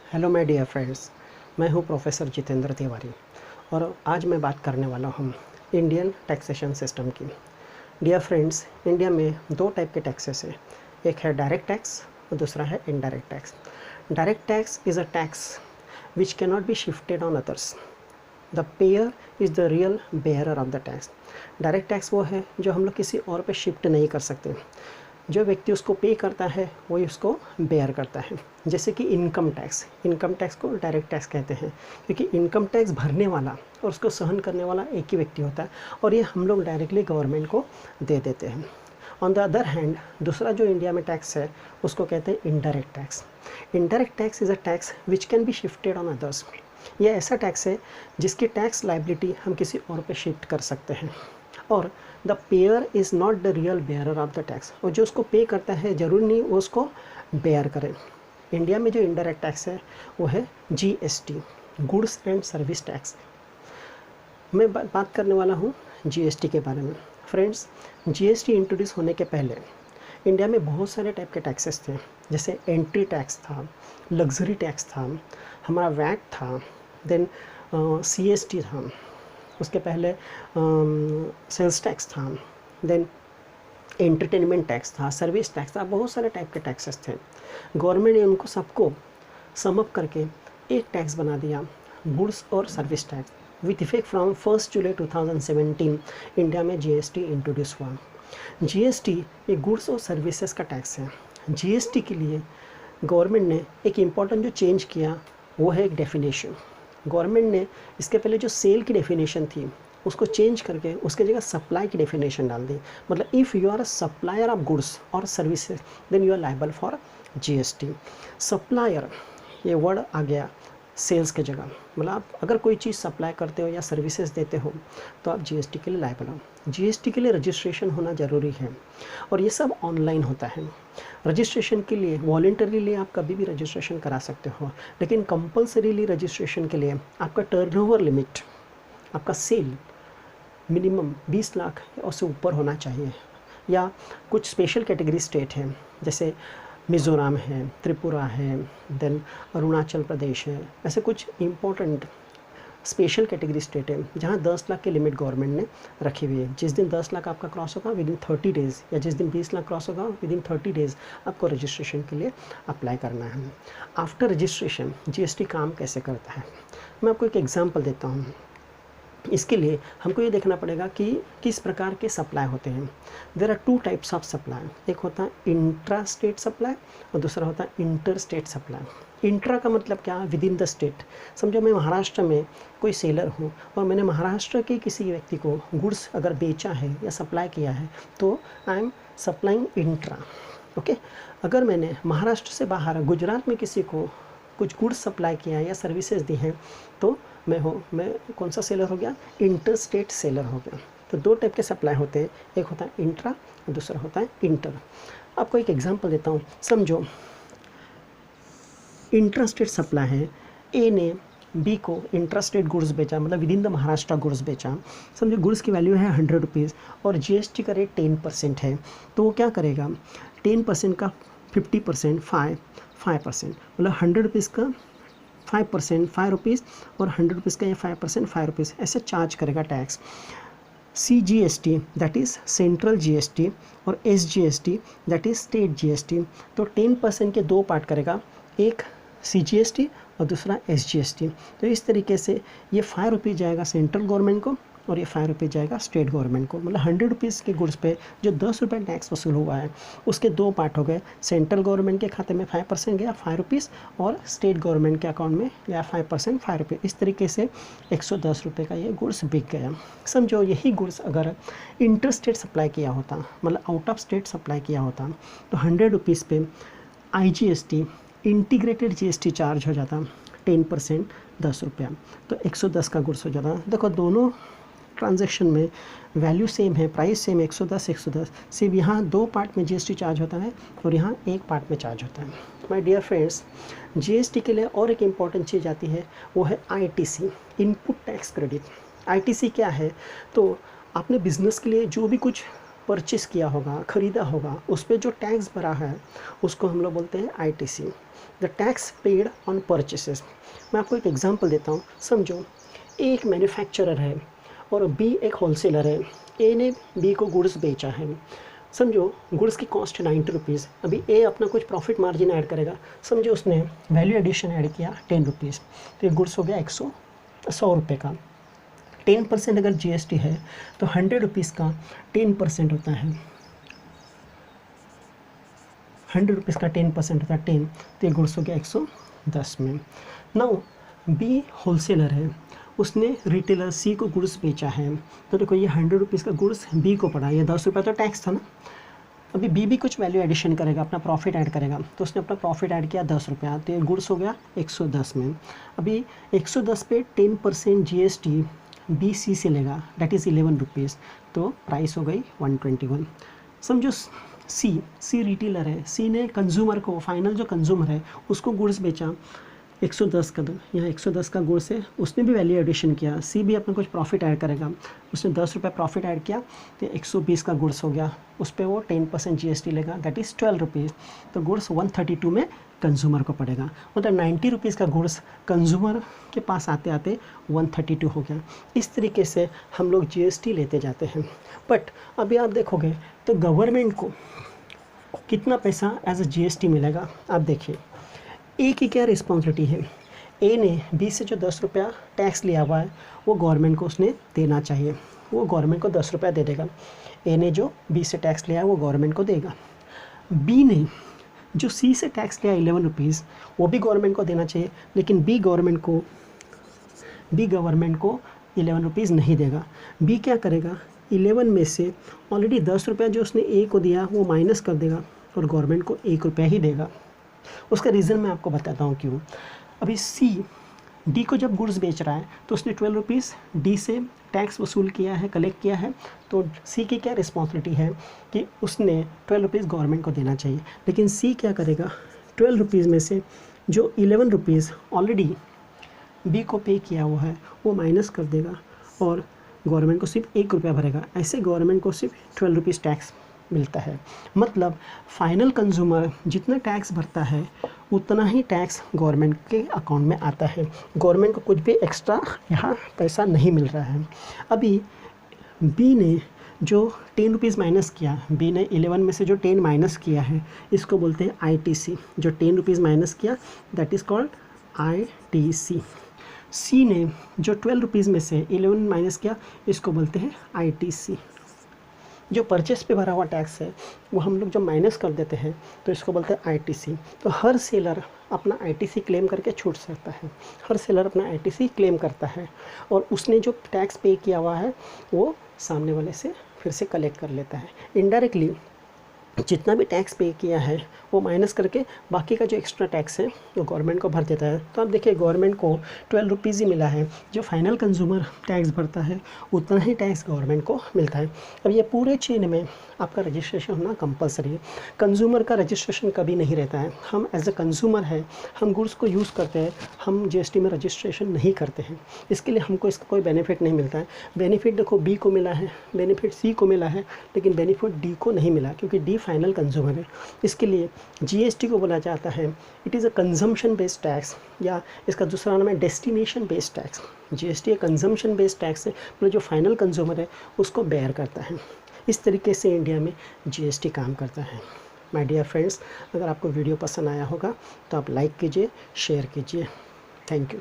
Hello my dear friends, मैं हूं professor Jitendra Tiwari और आज मैं बात करने वाला हूं इंडियन टैक्सेशन सिस्टम की। डियर फ्रेंड्स, इंडिया में दो टाइप के टैक्सेस हैं। एक है डायरेक्ट टैक्स और दूसरा है indirect tax. Direct tax is a tax which can not be shifted on others. The pair is the real bearer of the tax. Direct tax वो है जो हम लोग किसी और पे शिफ्ट नहीं कर सकते। जो व्यक्ति उसको पे करता है वही उसको बेयर करता है। जैसे कि इनकम टैक्स को डायरेक्ट टैक्स कहते हैं, क्योंकि इनकम टैक्स भरने वाला और उसको सहन करने वाला एक ही व्यक्ति होता है और ये हम लोग डायरेक्टली गवर्नमेंट को दे देते हैं। ऑन द अदर हैंड, दूसरा जो इंडिया में टैक्स है उसको कहते हैं indirect tax. Indirect tax is a tax which can be shifted on others. यह ऐसा टैक्स है जिसकी टैक्स लाइबिलिटी हम किसी और पे शिफ्ट कर सकते हैं और the pair is not the real bearer of the tax. और जो उसको पे करता है ज़रूरी नहीं वो उसको बेयर करे। इंडिया में जो इनडायरेक्ट टैक्स है वो है GST, goods and service tax. मैं बात करने वाला हूँ जीएसटी के बारे में। फ्रेंड्स, जीएसटी इंट्रोड्यूस होने के पहले इंडिया में बहुत सारे टाइप के टैक्सेस थे। जैसे एंट्री टैक्स था, लग्जरी टैक्स था, हमारा वैट था, देन सीएसटी था, उसके पहले सेल्स टैक्स था, देन एंटरटेनमेंट टैक्स था, सर्विस टैक्स था, बहुत सारे टाइप के टैक्सेस थे। गवर्नमेंट ने उनको सबको सम अप करके एक टैक्स बना दिया, गुड्स और service tax. With effect from 1 July 2017 India में जीएसटी इंट्रोड्यूस हुआ। जीएसटी एक गुड्स और सर्विसेज का टैक्स है। जीएसटी के लिए गवर्नमेंट ने एक इम्पॉर्टेंट जो चेंज किया वो है एक डेफिनेशन। गवर्नमेंट ने इसके पहले जो सेल की डेफिनेशन थी उसको चेंज करके उसके जगह सप्लाई की डेफिनेशन डाल दी। मतलब if you are a supplier of goods और services then you are liable for GST. Supplier ये वर्ड आ गया सेल्स के जगह। मतलब आप अगर कोई चीज़ सप्लाई करते हो या सर्विसेज देते हो तो आप जीएसटी के लिए लायबल हो। जीएसटी के लिए रजिस्ट्रेशन होना ज़रूरी है और ये सब ऑनलाइन होता है। रजिस्ट्रेशन के लिए वॉलंटरीली आप कभी भी रजिस्ट्रेशन करा सकते हो, लेकिन कंपलसरीली रजिस्ट्रेशन के लिए आपका टर्नओवर लिमिट, आपका सेल मिनिमम 20 लाख और से ऊपर होना चाहिए। या कुछ स्पेशल कैटेगरी स्टेट हैं जैसे मिज़ोरम है, त्रिपुरा है, देन अरुणाचल प्रदेश है। ऐसे कुछ इम्पोर्टेंट स्पेशल कैटेगरी स्टेट है जहाँ 10 लाख की लिमिट गवर्नमेंट ने रखी हुई है। जिस दिन 10 लाख आपका क्रॉस होगा विदिन 30 डेज़, या जिस दिन 20 लाख क्रॉस होगा विदिन 30 डेज़ आपको रजिस्ट्रेशन के लिए अप्लाई करना है। आफ्टर रजिस्ट्रेशन जीएसटी काम कैसे करता है, मैं आपको एक एग्जांपल देता हूँ। इसके लिए हमको ये देखना पड़ेगा कि किस प्रकार के सप्लाई होते हैं। There are two types of supply. एक होता है इंट्रा स्टेट सप्लाई और दूसरा होता है इंटर स्टेट सप्लाई। इंट्रा का मतलब क्या, विद इन द स्टेट। समझो मैं महाराष्ट्र में कोई सेलर हूँ और मैंने महाराष्ट्र के किसी व्यक्ति को गुड्स अगर बेचा है या सप्लाई किया है तो I am supplying intra. Okay, अगर मैंने महाराष्ट्र से बाहर गुजरात में किसी को कुछ गुड्स सप्लाई किया या सर्विसेज दी हैं तो मैं कौन सा सेलर हो गया, इंटर स्टेट सेलर हो गया। तो दो टाइप के सप्लाई होते हैं, एक होता है इंट्रा और दूसरा होता है इंटर। आपको एक एग्जांपल देता हूँ। समझो इंट्रा स्टेट सप्लाई है, ए ने बी को इंट्रा स्टेट गुड्स बेचा, मतलब with in the Maharashtra goods बेचा। समझो गुड्स की वैल्यू है 100 रुपीज़ और जीएसटी का रेट 10% है, तो वो क्या करेगा, 10% का 50% 5%, मतलब 100 रुपीज़ का 5% 5 रुपीज़ और 100 रुपीज़ का ये 5% 5 रुपीज़ ऐसे चार्ज करेगा tax. CGST that is central GST और SGST that is state GST. तो 10% के दो पार्ट करेगा, एक CGST और दूसरा SGST। तो इस तरीके से ये 5 रुपीज़ जाएगा सेंट्रल गवर्नमेंट को और ये 5 रुपये जाएगा स्टेट गवर्नमेंट को। मतलब 100 रुपीज़ के गुड्स पे जो 10 रुपये टैक्स वसूल हुआ है उसके दो पार्ट हो गए। सेंट्रल गवर्नमेंट के खाते में 5% गया 5 रुपीज़ और स्टेट गवर्नमेंट के अकाउंट में गया 5% 5 रुपये। इस तरीके से 110 रुपये का ये गुड्स बिक गया। समझो यही गुड्स अगर इंटर स्टेट सप्लाई किया होता, मतलब आउट ऑफ स्टेट सप्लाई किया होता, तो 100 रुपीज़ पे IGST इंटीग्रेटेड GST चार्ज हो जाता 10% 10 रुपया, तो 110 का गुड्स हो जाता। देखो दोनों ट्रांजैक्शन में वैल्यू सेम है, प्राइस सेम 110, सिर्फ यहाँ दो पार्ट में जीएसटी चार्ज होता है और यहाँ एक पार्ट में चार्ज होता है। माय डियर फ्रेंड्स, जीएसटी के लिए और एक इम्पॉर्टेंट चीज़ आती है, वो है ITC, input tax credit. ITC क्या है, तो आपने बिज़नेस के लिए जो भी कुछ परचेस किया होगा, ख़रीदा होगा, उस पर जो टैक्स भरा है उसको हम लोग बोलते हैं ITC, the tax paid on purchases. मैं आपको एक एग्जांपल देता हूँ। समझो एक मैन्युफैक्चरर है और बी एक होलसेलर है। ए ने बी को गुड्स बेचा है। समझो गुड्स की कॉस्ट है 90 रुपीज़। अभी ए अपना कुछ प्रॉफिट मार्जिन ऐड करेगा। समझो उसने वैल्यू एडिशन ऐड किया 10 रुपीज़, तो ये गुड्स हो गया 100 रुपये का। 10% अगर जीएसटी है तो 100 रुपीज़ का 10% होता है, 100 रुपीज़ का 10% होता है 10, तो ये गुड्स हो गया 110 में। नाउ बी होलसेलर है, उसने रिटेलर सी को गुड्स बेचा है, तो देखो ये 100 रुपीज़ का गुड्स बी को पड़ा, ये 10 रुपये तो टैक्स था ना। अभी बी भी कुछ वैल्यू एडिशन करेगा, अपना प्रॉफिट ऐड करेगा, तो उसने अपना प्रॉफिट ऐड किया 10 रुपया, तो ये गुड्स हो गया 110 में। अभी 110 पे 10% जीएसटी बी सी से लेगा, दैट इज़ 11 रुपीज़, तो प्राइस हो गई 121। समझो सी रिटेलर है, सी ने कंज्यूमर को, फाइनल जो कंज्यूमर है उसको गुड्स बेचा 110 का, यहाँ 110 का गुड्स है, उसने भी वैल्यू एडिशन किया, सी भी अपना कुछ प्रॉफिट ऐड करेगा, उसने 10 रुपये प्रॉफिट ऐड किया, तो 120 का गुड्स हो गया, उस पर वो 10% जीएसटी लेगा, दैट इज़ 12 रुपीज़, तो गुड्स 132 में कंज्यूमर को पड़ेगा। मतलब 90 रुपीज़ का गुड्स कंज्यूमर के पास आते आते 132 हो गया। इस तरीके से हम लोग जीएसटी लेते जाते हैं। बट अभी आप देखोगे तो गवर्नमेंट को कितना पैसा एज अ जीएसटी मिलेगा। आप देखिए ए की क्या रिस्पॉन्सिबिलिटी है। ए ने बी से जो 10 रुपया टैक्स लिया हुआ है वो गवर्नमेंट को उसने देना चाहिए, वो गवर्नमेंट को 10 रुपया दे देगा। ए ने जो बी से टैक्स लिया है वो गवर्नमेंट को देगा। बी ने जो सी से टैक्स लिया 11 रुपीज़ वो भी गवर्नमेंट को देना चाहिए, लेकिन बी गवर्नमेंट को 11 रुपीज़ नहीं देगा। बी क्या करेगा, 11 में से ऑलरेडी 10 रुपया जो उसने ए को दिया वो माइनस कर देगा और गवर्नमेंट को 1 रुपया ही देगा। उसका रीज़न मैं आपको बताता हूँ क्यों। अभी सी डी को जब गुड्स बेच रहा है तो उसने 12 रुपीज़ डी से टैक्स वसूल किया है, कलेक्ट किया है, तो सी की क्या रिस्पॉन्सिबिलिटी है कि उसने 12 रुपीज़ गवर्नमेंट को देना चाहिए। लेकिन सी क्या करेगा, 12 रुपीज़ में से जो 11 रुपीज़ ऑलरेडी बी को पे किया हुआ है वो माइनस कर देगा और गवर्नमेंट को सिर्फ 1 रुपया भरेगा। ऐसे गवर्नमेंट को सिर्फ 12 रुपीज़ टैक्स मिलता है। मतलब फाइनल कंज्यूमर जितना टैक्स भरता है उतना ही टैक्स गवर्नमेंट के अकाउंट में आता है। गवर्नमेंट को कुछ भी एक्स्ट्रा यहाँ पैसा नहीं मिल रहा है। अभी बी ने जो 10 रुपीज़ माइनस किया, बी ने 11 में से जो 10 माइनस किया है इसको बोलते हैं आईटीसी। जो 10 रुपीज़ माइनस किया दैट इज़ कॉल्ड आईटीसी। सी ने जो 12 रुपीज़ में से 11 माइनस किया इसको बोलते हैं आईटीसी। जो परचेस पे भरा हुआ टैक्स है वो हम लोग जब माइनस कर देते हैं तो इसको बोलते हैं आईटीसी। तो हर सेलर अपना आईटीसी क्लेम करके छूट सकता है, हर सेलर अपना आईटीसी क्लेम करता है और उसने जो टैक्स पे किया हुआ है वो सामने वाले से फिर से कलेक्ट कर लेता है। इनडायरेक्टली जितना भी टैक्स पे किया है वो माइनस करके बाकी का जो एक्स्ट्रा टैक्स है वो गवर्नमेंट को भर देता है। तो आप देखिए गवर्नमेंट को 12 रुपीज़ ही मिला है, जो फाइनल कंज्यूमर टैक्स भरता है उतना ही टैक्स गवर्नमेंट को मिलता है। अब ये पूरे चेन में आपका रजिस्ट्रेशन होना कंपलसरी है। कंज्यूमर का रजिस्ट्रेशन कभी नहीं रहता है। हम एज अ कंज्यूमर है, हम गुड्स को यूज़ करते हैं, हम जीएसटी में रजिस्ट्रेशन नहीं करते हैं, इसके लिए हमको इसका कोई बेनिफिट नहीं मिलता है। बेनिफिट देखो बी को मिला है, बेनिफिट सी को मिला है, लेकिन बेनिफिट डी को नहीं मिला क्योंकि डी फाइनल कंज्यूमर है। इसके लिए जीएसटी को बोला जाता है it is a consumption based tax, या इसका दूसरा नाम है डेस्टिनेशन बेस्ड टैक्स। जीएसटी एक कंजम्पशन बेस्ड टैक्स है, मतलब जो फाइनल कंज्यूमर है उसको बेयर करता है। इस तरीके से इंडिया में जीएसटी काम करता है। माय डियर फ्रेंड्स, अगर आपको वीडियो पसंद आया होगा तो आप लाइक कीजिए, शेयर कीजिए। Thank you.